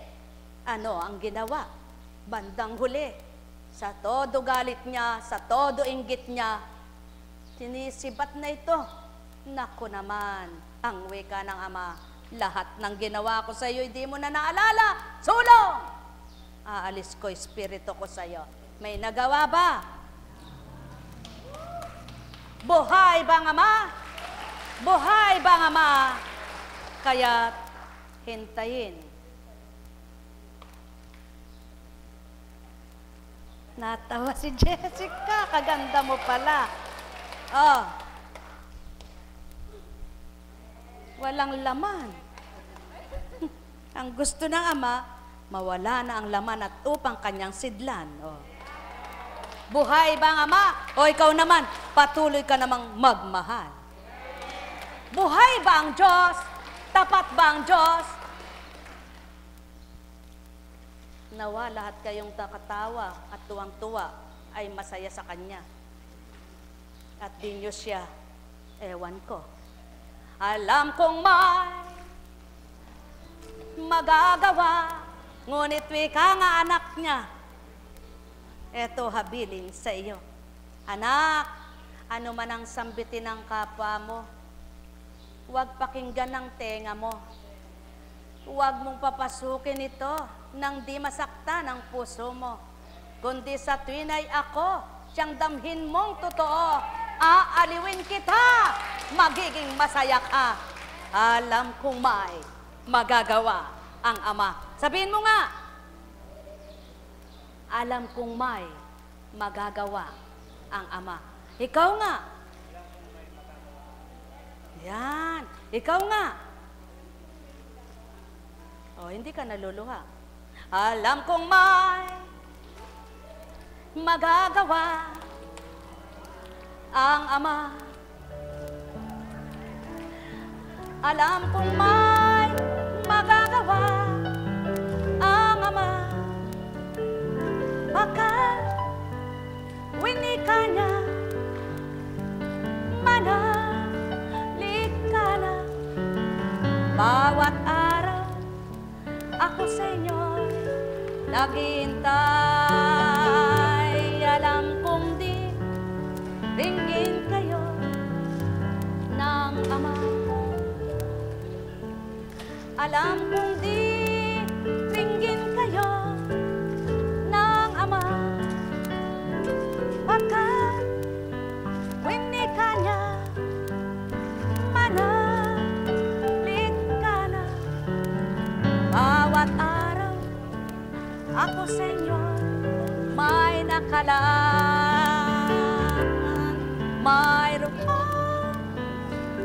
Ano ang ginawa? Bandang huli, sa todo galit niya, sa todo inggit niya, sinisibat na ito. Naku naman, ang wika ng ama, lahat ng ginawa ko sa iyo, hindi mo na naalala. Sulong! Aalis ko, espiritu ko sa iyo. May nagawa ba? Buhay ba nga ma? Buhay ba nga ma? Kaya hintayin. Natawa si Jessica, kaganda mo pala. Oh. Walang laman. Ang gusto ng ama, mawala na ang laman at upang kanyang sidlan. Oh. Buhay ba ang ama? O ikaw naman, patuloy ka namang magmahal. Buhay ba ang Diyos? Tapat ba ang Diyos? Nawa lahat kayong takatawa at tuwang-tuwa ay masaya sa Kanya. At di nyo siya, ewan ko. Alam kong may magagawa, ngunit wika nga anak niya. Eto habilin sa iyo. Anak, ano man ang sambitin ng kapwa mo, huwag pakinggan ng tenga mo. Huwag mong papasukin ito nang di masakta ng puso mo. Kundi sa tuwin ay ako, siyang damhin mong totoo. Aaliwin kita, magiging masaya ka. Alam kong may magagawa ang ama. Sabihin mo nga, alam kong may magagawa ang ama. Ikaw nga. Yan, ikaw nga. O, hindi ka naluluha. Alam kong may magagawa ang ama. Alam kong may magagawa ang ama. Baka winika niya, manalik ka na. Bawat araw ako sa inyo naghihintay. Alam kong di ringgin kayo ng ama. Alam kong di ringgin kayo ng ama. Pagkat winika niya, manalit ka na. Bawat araw ako sa inyo may nakalaan. Mayroon pa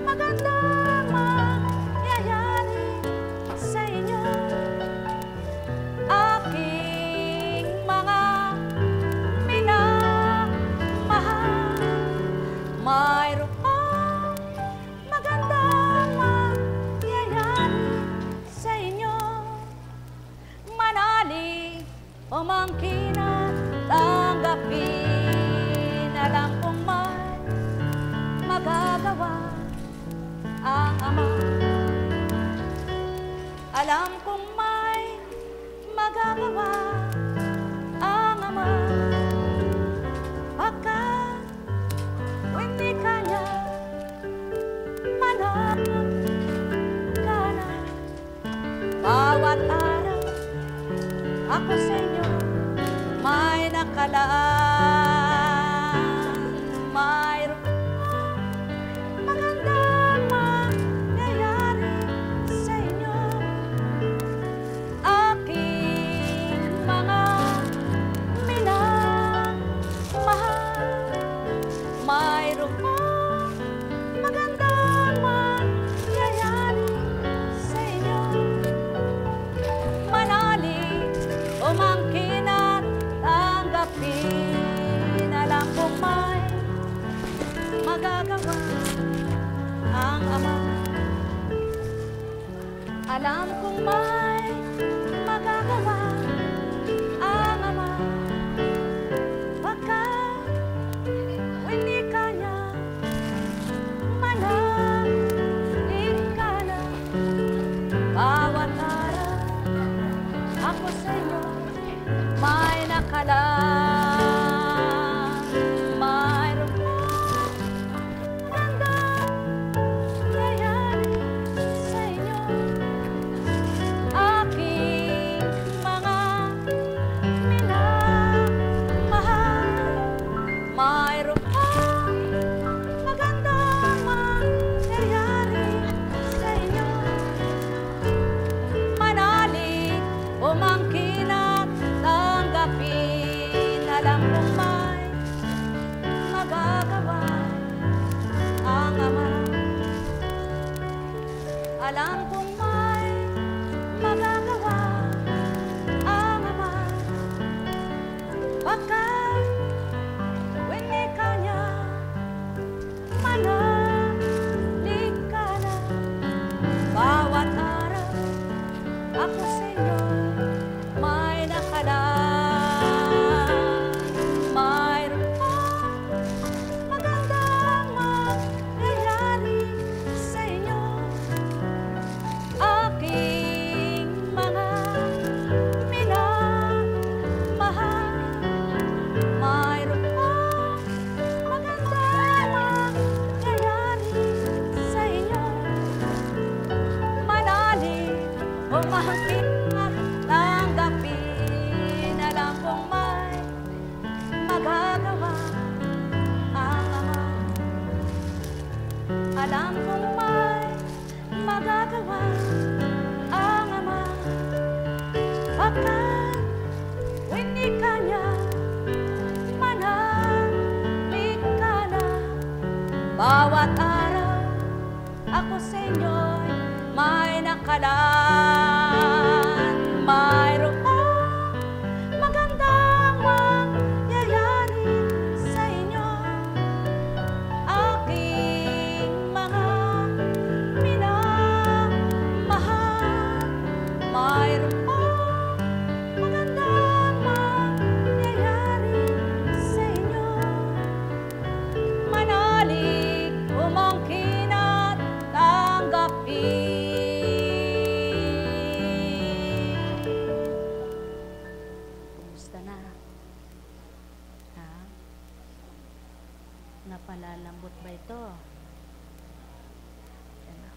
magandang mangyayari sa inyo. Aking mga minamahal, mayroon pa magandang mangyayari sa inyo. Manali o mangkina, tanggapin. Alam kong may magagawa ang ama. Alam kong may magagawa ang ama. Pagkat hindi ka niya, manang ka na. Bawat araw ako sa inyo may nakalaan. Alam kong may magagawa ang Ama, pagkat winika niya, manahimik ka na. Bawat araw ako sa inyo may nakalaan. Mayroon pang magandang nangyayari sa inyo, aking mga minamahal. Mayroon pang magandang mangyayari sa inyo, manalig, umangkin at tanggapin. Alam kong may magagawa ang Ama. Alam kong may magagawa ang Ama, pagkat winika niya, manalig ka na. Bawat araw ako sa inyo may nakalaan. Mayroon pang magandang mangyayari sa inyo, aking mga minamahal. Mayroon pang magandang mangyayari sa inyo, manalig, umangkin at tanggapin. Alam kong may magagawa ang Ama. Alam kong may magagawa ang Ama, pagkat winika niya, manahimik ka na. Bawat araw ako sa inyo'y may nakalaan. Mayroon pang magandang mangyayari sa inyo, aking mga minamahal. Mayroon pang magandang mangyayari sa inyo, manalig, umangkin at tanggapin. Kumusta na? Ha? Napalalambot ba ito? Yan na.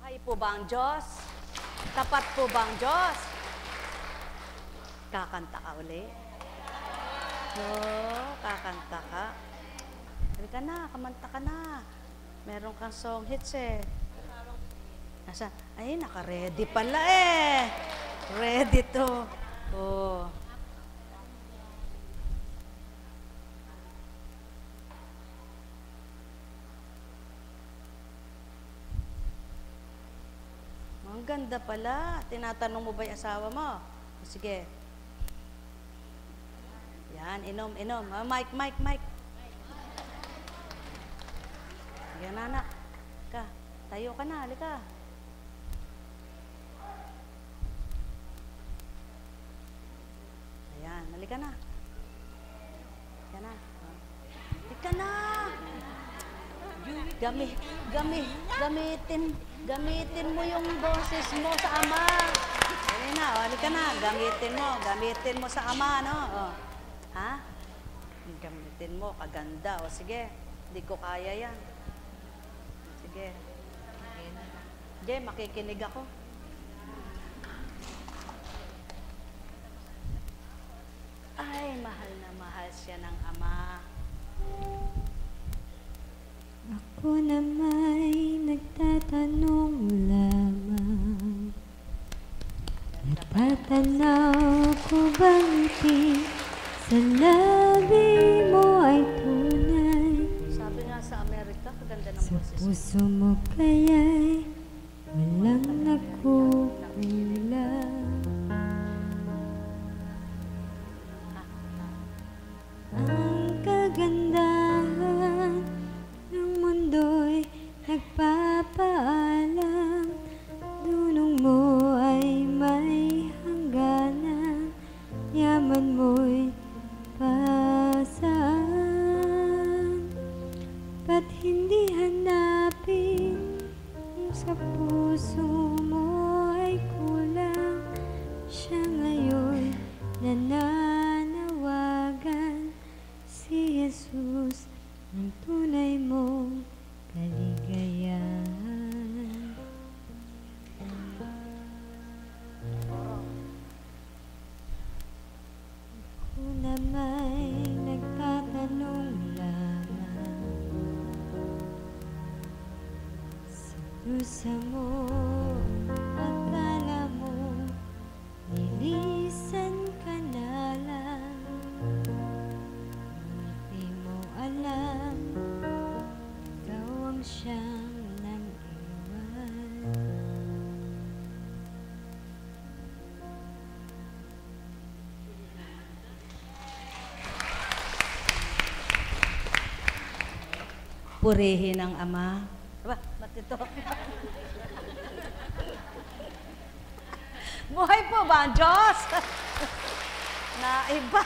Buhay po ba ang Diyos? Tapat po ba ang Diyos? Kakanta ka uli? Oo, kakanta ka. Sabi ka na, kamanta ka na. Meron kang song hits eh. Nasa, ay, naka-ready pala eh. Ready to. Oh. Ang ganda pala. Tinatanong mo ba yung asawa mo? Sige. Yan, inom. Mike. Yan, anak. Tayo ka na, halika. Ayan, halika na. Halika na. Halika na! Gamitin mo yung boses mo sa ama. Dali na, halika na. Gamitin mo sa ama, no? Ha? Gamitin mo, kaganda. Sige, hindi ko kaya yan. Sige. Sige, makikinig ako. Ay, mahal na mahal siya ng ama. Ako na may nagtatanong lamang. Natatanaw ko bang ngiti sa labi mo ay tunay? Sabi nga sa Amerika, kaganda ng Sa boses mo. puso mo kaya'y walang nagkukulang. Ang kagandahan ng mundo'y nagpapaalam. Dunong mo ay may hangganan, yaman mo'y pasaan. Ba't hindi hanapin kung sa puso mo ay kulang? Siya ngayon nananawagan, si Jesus ang tunay mong kaligayahan. Ako na may nagtatanong lamang. Sa dusa mo, akala mo, nilisan ka na lang. Di mo alam, ikaw ang siyang nag-iwan. Purihin ang ama. Aba, matito. Buhay po ba ang Diyos? Naiba.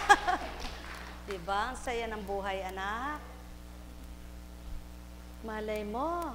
Diba? Ang saya ng buhay, anak. Malay mo,